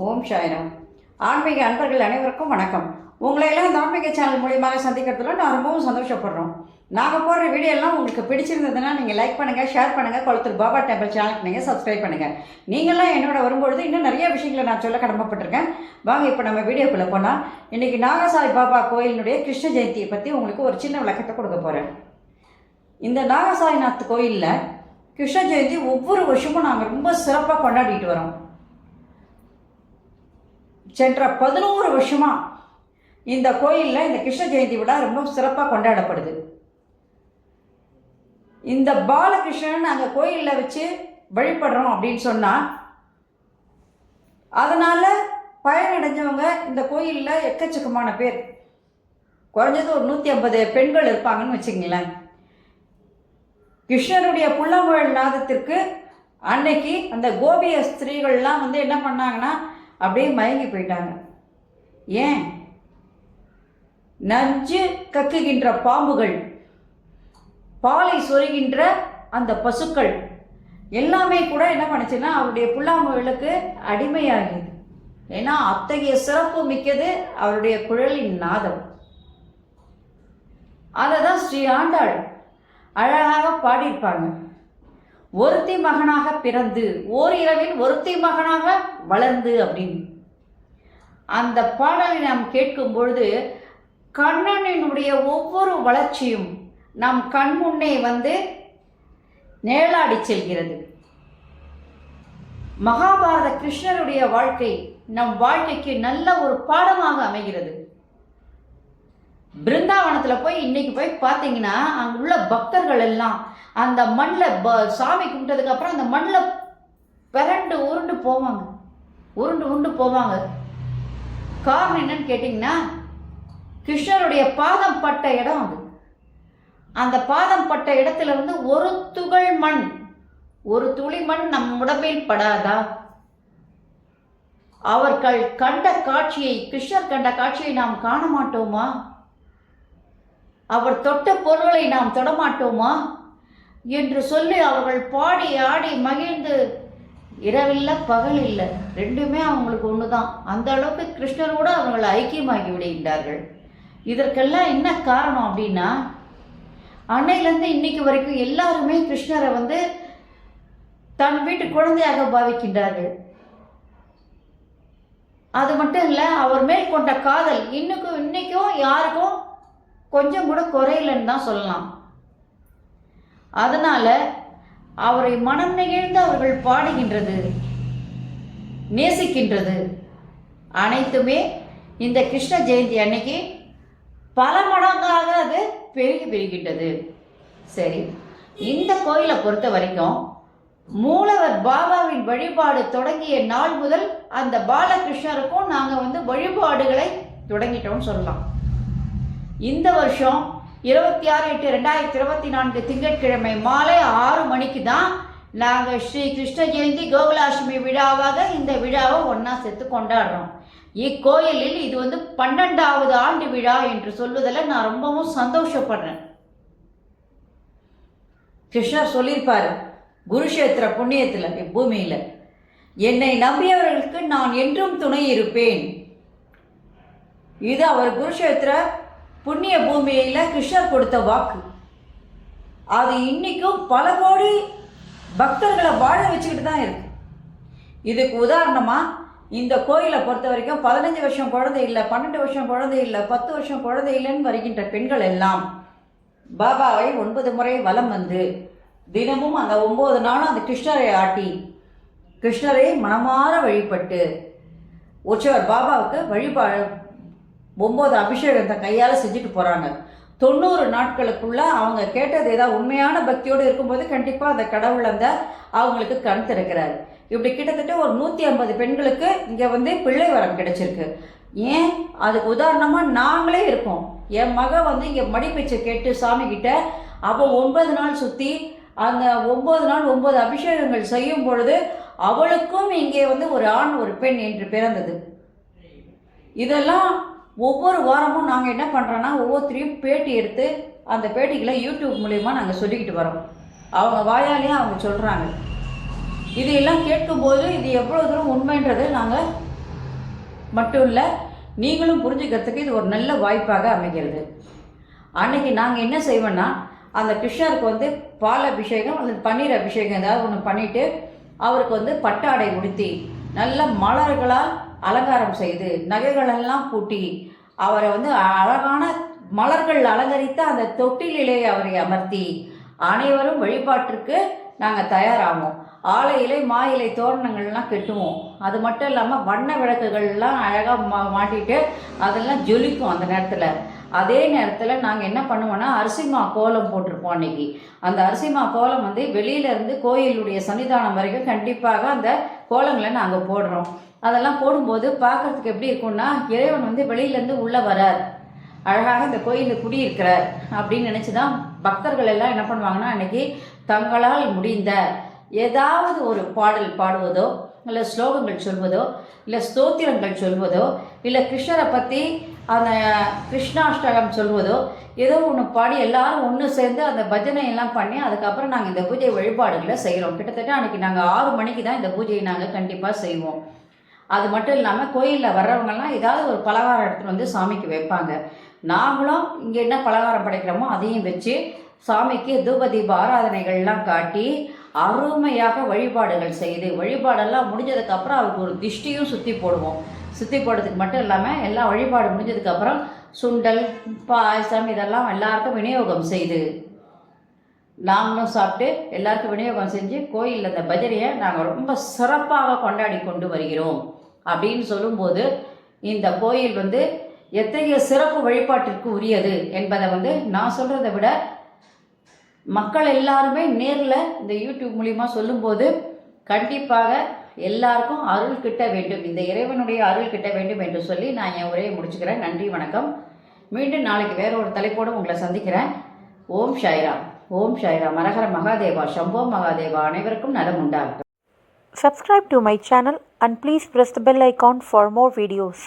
ஓம் சாய்ராம். ஆன்மீக அன்பர்கள் அனைவருக்கும் வணக்கம். உங்களையெல்லாம் இந்த ஆன்மீக சேனல் மூலியமாக சந்திக்கிறதுல நான் ரொம்பவும் சந்தோஷப்படுறோம். நாங்கள் போடுற வீடியோ எல்லாம் உங்களுக்கு பிடிச்சிருந்ததுன்னா நீங்கள் லைக் பண்ணுங்கள், ஷேர் பண்ணுங்கள். கொளத்தூர் பாபா டெம்பிள் சேனலுக்கு நீங்கள் சப்ஸ்கிரைப் பண்ணுங்கள். நீங்களாம் என்னோட வரும்பொழுது இன்னும் நிறைய விஷயங்களை நான் சொல்ல கடமைப்பட்டிருக்கேன். வாங்க இப்போ நம்ம வீடியோக்குள்ளே போனால், இன்றைக்கி நாகசாய் பாபா கோயிலினுடைய கிருஷ்ண ஜெயந்தியை பற்றி உங்களுக்கு ஒரு சின்ன விளக்கத்தை கொடுக்க போகிறேன். இந்த நாகசாய்நாத் கோயிலில் கிருஷ்ண ஜெயந்தி ஒவ்வொரு வருஷமும் நாங்கள் ரொம்ப சிறப்பாக கொண்டாடிட்டு வரோம். சென்ற 11 வருஷமாக இந்த கோயிலில் இந்த கிருஷ்ண ஜெயந்தி விழா ரொம்ப சிறப்பாக கொண்டாடப்படுது. இந்த பாலகிருஷ்ணன் நாங்கள் கோயிலில் வச்சு வழிபடுறோம் அப்படின்னு சொன்னால், அதனால் பயனடைஞ்சவங்க இந்த கோயிலில் எக்கச்சக்கமான பேர், குறைஞ்சது ஒரு 150 பெண்கள் இருப்பாங்கன்னு வச்சுங்களேன். கிருஷ்ணருடைய புல்லாங்குழல் நாதத்திற்கு அன்னைக்கு அந்த கோபிய ஸ்திரீகள்லாம் என்ன பண்ணாங்கன்னா அப்படியே மயங்கி போயிட்டாங்க. ஏன்? நஞ்சு கக்குகின்ற பாம்புகள், பாலை சொருகின்ற அந்த பசுக்கள் எல்லாமே கூட என்ன பண்ணுச்சுன்னா அவருடைய புல்லாங்குழலுக்கு அடிமையாகியது. ஏன்னா அத்தகைய சிறப்பு மிக்கது அவருடைய குழலின் நாதம். அதை தான் ஸ்ரீ ஆண்டாள் அழகாக பாடியிருப்பாங்க. ஒருத்தி மகனாக பிறந்து ஓரிரவில் ஒருத்தி மகனாக வளர்ந்து அப்படின்னு அந்த பாடலை நாம் கேட்கும் பொழுது கண்ணனினுடைய ஒவ்வொரு வளர்ச்சியும் நம் கண் முன்னே நிழலாடி செல்கிறது. மகாபாரத கிருஷ்ணருடைய வாழ்க்கை நம் வாழ்க்கைக்கு நல்ல ஒரு பாடமாக அமைகிறது. பிருந்தாவனத்தில் போய் இன்னைக்கு போய் பார்த்தீங்கன்னா அங்குள்ள பக்தர்கள் எல்லாம் அந்த மண்ணில் சாமி கும்பிட்டதுக்கு அப்புறம் அந்த மண்ணில் பிறண்டு உருண்டு போவாங்க. காரணம் என்னன்னு கேட்டிங்கன்னா, கிருஷ்ணருடைய பாதம் பட்ட இடம் அது. அந்த பாதம் பட்ட இடத்துல ஒரு துகள் மண், ஒரு துளி மண் நம் உடம்பில் படாதா? அவர்கள் கண்ட காட்சியை, கிருஷ்ணர் கண்ட காட்சியை நாம் காண மாட்டோமா? அவர் தொட்ட பொருள்களை நாம் தொடமாட்டோமா என்று சொல்லி அவர்கள் பாடி ஆடி மகிழ்ந்து, இரவில்லை பகல் இல்லை, ரெண்டுமே அவங்களுக்கு ஒன்று தான். அந்த அளவுக்கு கிருஷ்ணரோடு அவர்கள் ஐக்கியமாகி விடுகின்றார்கள். இதற்கெல்லாம் என்ன காரணம் அப்படின்னா, அன்னையிலேருந்து இன்னைக்கு வரைக்கும் எல்லாருமே கிருஷ்ணரை தன் வீட்டு குழந்தையாக பாவிக்கின்றார்கள். அது மட்டும் இல்லை, அவர் மேல் கொண்ட காதல் இன்னைக்கும் யாருக்கும் கொஞ்சம் கூட குறையலன்னு தான் சொல்லலாம். அதனால அவரை மனம் நெகிழ்ந்து அவர்கள் பாடுகின்றது, நேசிக்கின்றது அனைத்துமே இந்த கிருஷ்ண ஜெயந்தி அன்னைக்கு பல மடங்காக அது பெருகின்றது. சரி, இந்த கோயிலை பொறுத்த வரைக்கும் மூலவர் பாபாவின் வழிபாடு தொடங்கிய நாள் முதல் அந்த பாலகிருஷ்ணருக்கும் நாங்கள் வழிபாடுகளை தொடங்கிட்டோம்னு சொல்லலாம். இந்த வருஷம் 26/8/2024 திங்கட்கிழமை மாலை 6 மணிக்கு தான் நாங்கள் ஸ்ரீ கிருஷ்ண ஜெயந்தி கோகுலாஷ்டமி விழாவாக இந்த விழாவை ஒன்றா சேர்த்து கொண்டாடுறோம். இக்கோயிலில் இது 12வது ஆண்டு விழா என்று சொல்வதில் நான் ரொம்பவும் சந்தோஷப்படுறேன். கிருஷ்ணர் சொல்லியிருப்பார் குருஷேத்திர புண்ணியத்தில், பூமியில் என்னை நம்பியவர்களுக்கு நான் என்றும் துணை இருப்பேன். இது அவர் குருஷேத்திர புண்ணிய பூமியில் கிருஷ்ணர் கொடுத்த வாக்கு. அது இன்னைக்கும் பல கோடி பக்தர்களை வாழ வச்சுக்கிட்டு தான் இருக்கு. இதுக்கு உதாரணமாக இந்த கோயிலை பொறுத்த வரைக்கும் 15 வருஷம் குழந்தை இல்லை, 12 வருஷம் குழந்தை இல்லை, 10 வருஷம் குழந்தை இல்லைன்னு வருகின்ற பெண்கள் எல்லாம் பாபாவை 9 முறை வலம் தினமும் அந்த 9 நாளும் அந்த கிருஷ்ணரை ஆட்டி, கிருஷ்ணரை மனமாற வழிபட்டு உற்சவர் பாபாவுக்கு 9 அபிஷேகத்தை கையால் செஞ்சுட்டு போகிறாங்க. 90 நாட்களுக்குள்ள அவங்க கேட்டது ஏதாவது உண்மையான பக்தியோடு இருக்கும்போது கண்டிப்பாக அந்த கடவுள் அவங்களுக்கு கண் திறக்கிறார். இப்படி கிட்டத்தட்ட ஒரு 150 பெண்களுக்கு இங்கே பிள்ளை வரம் கிடைச்சிருக்கு. ஏன்? அதுக்கு உதாரணமாக நாங்களே இருக்கோம். என் மக இங்கே மடிப்பேச்சை கேட்டு சாமி கிட்ட அவள் 9 நாள் சுற்றி அந்த 9 நாள் 9 அபிஷேகங்கள் செய்யும் பொழுது அவளுக்கும் இங்கே ஒரு ஆண் ஒரு பெண் என்று பிறந்தது. இதெல்லாம் ஒவ்வொரு வாரமும் நாங்கள் என்ன பண்ணுறோன்னா ஒவ்வொருத்தரையும் பேட்டி எடுத்து அந்த பேட்டிகளை யூடியூப் மூலயமா நாங்கள் சொல்லிக்கிட்டு வரோம். அவங்க வாயாலேயும் அவங்க சொல்கிறாங்க. இதையெல்லாம் கேட்கும்போது இது எவ்வளோ தூரம் உண்மைன்றது நாங்கள் மட்டும் இல்லை, நீங்களும் புரிஞ்சுக்கிறதுக்கு இது ஒரு நல்ல வாய்ப்பாக அமைகிறது. அன்றைக்கி நாங்கள் என்ன செய்வோன்னா, அந்த கிருஷ்ணருக்கு வந்து பால் அபிஷேகம் அல்லது பன்னீர் அபிஷேகம் ஏதாவது ஒன்று பண்ணிவிட்டு அவருக்கு வந்து பட்டாடை உடுத்தி நல்ல மலர்களால் அலங்காரம் செய்து நகைகளெல்லாம் பூட்டி அவரை வந்து அழகான மலர்கள் அலங்கரித்த அந்த தொட்டிலே அவரை அமர்த்தி அனைவரும் வழிபாட்டிற்கு நாங்கள் தயாராகும். ஆலை இலை மா இலை தோரணங்கள்லாம் கெட்டுவோம். அது மட்டும் இல்லாமல் வண்ண விளக்குகள்லாம் அழகாக மாட்டிட்டு அதெல்லாம் ஜொலிக்கும். அந்த நேரத்தில் அதே நேரத்தில் நாங்கள் என்ன பண்ணுவோன்னா அரிசிமா கோலம் போட்டிருப்போம். அன்றைக்கி அந்த அரிசிமா கோலம் வந்து வெளியிலேருந்து கோயிலுடைய சன்னிதானம் வரைக்கும் கண்டிப்பாக அந்த கோலங்களை நாங்கள் போடுறோம். அதெல்லாம் போடும்போது பார்க்குறதுக்கு எப்படி இருக்கும்னா, இறைவன் வந்து வெளியிலேருந்து உள்ளே வரார், அழகாக இந்த கோயிலில் குடியிருக்கிறார் அப்படின்னு நினச்சி தான் பக்தர்கள் எல்லாம் என்ன பண்ணுவாங்கன்னா, அன்றைக்கி தங்களால் முடிந்த ஏதாவது ஒரு பாடல் பாடுவதோ இல்லை ஸ்லோகங்கள் சொல்வதோ இல்லை ஸ்தோத்திரங்கள் சொல்வதோ இல்லை கிருஷ்ணரை பற்றி அந்த கிருஷ்ணாஷ்டகம் சொல்வதோ ஏதோ ஒன்று பாடி எல்லாரும் ஒன்று சேர்ந்து அந்த பஜனை எல்லாம் பண்ணி அதுக்கப்புறம் நாங்கள் இந்த பூஜை வழிபாடுகளை செய்கிறோம். கிட்டத்தட்ட அன்றைக்கி நாங்கள் 6 மணிக்கு தான் இந்த பூஜையை நாங்கள் கண்டிப்பாக செய்வோம். அது மட்டும் இல்லாமல் கோயிலில் வர்றவங்கெல்லாம் ஏதாவது ஒரு பலகாரம் எடுத்துகிட்டு வந்து சாமிக்கு வைப்பாங்க. நாங்களும் இங்கே என்ன பலகாரம் படைக்கிறோமோ அதையும் வச்சு சாமிக்கு தூப தீப ஆராதனைகள்லாம் காட்டி அருமையாக வழிபாடுகள் செய்து வழிபாடெல்லாம் முடிஞ்சதுக்கப்புறம் அவருக்கு ஒரு திஷ்டியும் சுற்றி போடுவோம். சுற்றி போடுறதுக்கு மட்டும் இல்லாமல் எல்லா வழிபாடு முடிஞ்சதுக்கப்புறம் சுண்டல் பாயசம் இதெல்லாம் எல்லாருக்கும் விநியோகம் செய்து நாங்களும் சாப்பிட்டு எல்லாருக்கும் விநியோகம் செஞ்சு கோயிலில் அந்த பஜனையை நாங்கள் ரொம்ப சிறப்பாக கொண்டாடி கொண்டு வருகிறோம். அப்படின்னு சொல்லும்போது இந்த கோயில் வந்து எத்தகைய சிறப்பு வழிபாட்டிற்கு உரியது என்பதை வந்து நான் சொல்கிறத விட மக்கள் எல்லாருமே நேரில் இந்த யூடியூப் மூலிமா சொல்லும்போது கண்டிப்பாக எல்லாருக்கும் அருள் கிட்ட வேண்டும், இந்த இறைவனுடைய அருள் கிட்ட வேண்டும் என்று சொல்லி நான் என் உரையை முடிச்சுக்கிறேன். நன்றி, வணக்கம். மீண்டும் நாளைக்கு வேற ஒரு தலைப்போடு உங்களை சந்திக்கிறேன். ஓம் சாய்ராம், ஓம் சாய்ராம். ஹரஹர மகாதேவா, சம்போ மகாதேவா. அனைவருக்கும் நலம் உண்டாகட்டும். Subscribe to my channel and please press the bell icon for more videos.